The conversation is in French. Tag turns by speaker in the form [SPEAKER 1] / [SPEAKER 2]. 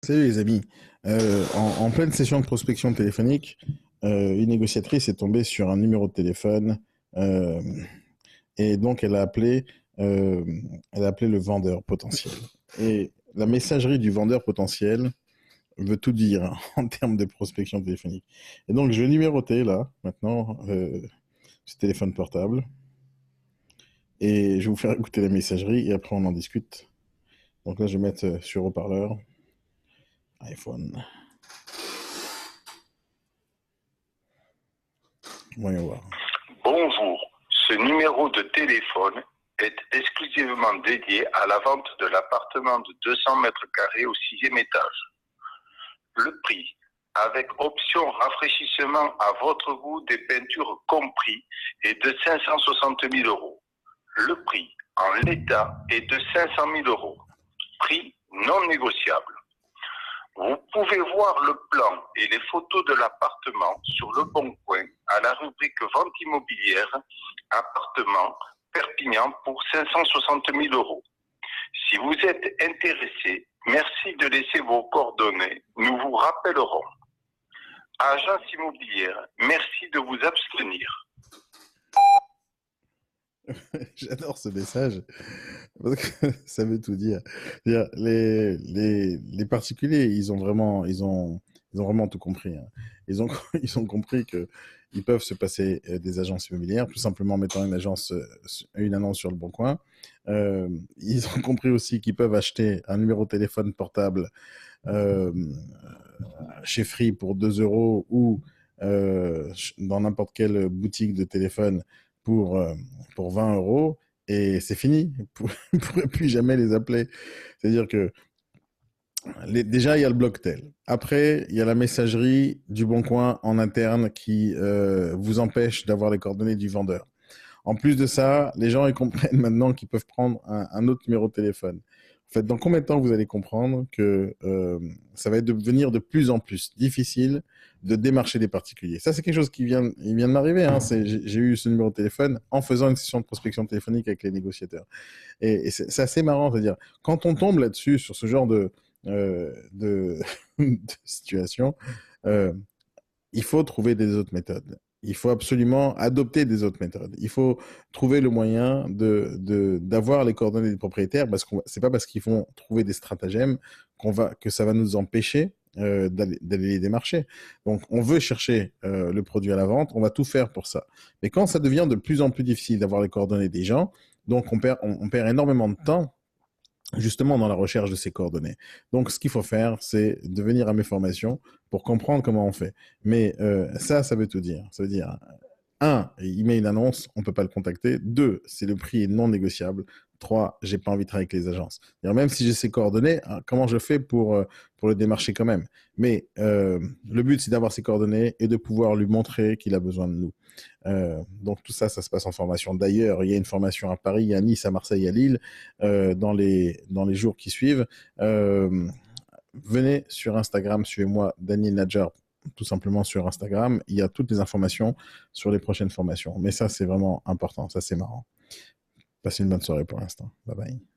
[SPEAKER 1] Salut les amis. En pleine session de prospection téléphonique, une négociatrice est tombée sur un numéro de téléphone euh, et donc euh, elle a appelé le vendeur potentiel. Et la messagerie du vendeur potentiel veut tout dire en termes de prospection téléphonique. Et donc je vais numéroter là maintenant ce téléphone portable et je vais vous faire écouter la messagerie et après on en discute. Donc là je vais mettre sur haut-parleur iPhone. Voyons voir.
[SPEAKER 2] Bonjour, ce numéro de téléphone est exclusivement dédié à la vente de l'appartement de 200 mètres carrés au sixième étage. Le prix, avec option rafraîchissement à votre goût des peintures compris, est de 560 000 euros. Le prix, en l'état, est de 500 000 euros. Prix non négociable. Vous pouvez voir le plan et les photos de l'appartement sur Le Bon Coin à la rubrique Vente immobilière, appartement Perpignan pour 560 000 euros. Si vous êtes intéressé, merci de laisser vos coordonnées. Nous vous rappellerons. Agence immobilière, merci de vous abstenir.
[SPEAKER 1] J'adore ce message parce que ça veut tout dire. C'est-à-dire, les particuliers, ils ont vraiment tout compris, hein. Ils ont, ils ont compris que ils peuvent se passer des agences immobilières, tout simplement en mettant une annonce sur le Bon Coin. Ils ont compris aussi qu'ils peuvent acheter un numéro de téléphone portable euh, chez Free pour 2 euros ou dans n'importe quelle boutique de téléphone pour, euh, pour 20 euros et c'est fini. Vous ne pourrez plus jamais les appeler. C'est-à-dire que déjà, il y a le Blocktel. Après, il y a la messagerie du Bon Coin en interne qui vous empêche d'avoir les coordonnées du vendeur. En plus de ça, les gens ils comprennent maintenant qu'ils peuvent prendre un autre numéro de téléphone. En fait, dans combien de temps vous allez comprendre que ça va devenir de plus en plus difficile de démarcher des particuliers? Ça, c'est quelque chose il vient de m'arriver, hein. J'ai eu ce numéro de téléphone en faisant une session de prospection téléphonique avec les négociateurs. Et c'est assez marrant, c'est-à-dire, quand on tombe là-dessus, sur ce genre de situation, euh, il faut trouver des autres méthodes. Il faut absolument adopter des autres méthodes. Il faut trouver le moyen d'avoir les coordonnées des propriétaires parce que c'est pas parce qu'ils vont trouver des stratagèmes que ça va nous empêcher d'aller les démarcher. Donc, on veut chercher le produit à la vente, on va tout faire pour ça. Mais quand ça devient de plus en plus difficile d'avoir les coordonnées des gens, donc on perd énormément de temps justement dans la recherche de ces coordonnées. Donc, ce qu'il faut faire, c'est de venir à mes formations pour comprendre comment on fait. Mais ça veut tout dire. Ça veut dire, un, il met une annonce, on ne peut pas le contacter. Deux, c'est le prix est non négociable. Trois, j'ai pas envie de travailler avec les agences. Même si j'ai ces coordonnées, hein, comment je fais pour le démarcher quand même? Mais le but, c'est d'avoir ces coordonnées et de pouvoir lui montrer qu'il a besoin de nous. Donc tout ça, ça se passe en formation. D'ailleurs, il y a une formation à Paris, à Nice, à Marseille, à Lille, dans les jours qui suivent. Euh, Venez sur Instagram, suivez-moi, Daniel Nadjar, tout simplement sur Instagram. Il y a toutes les informations sur les prochaines formations. Mais ça, c'est vraiment important. Ça, c'est marrant. Passez une bonne soirée pour l'instant. Bye bye.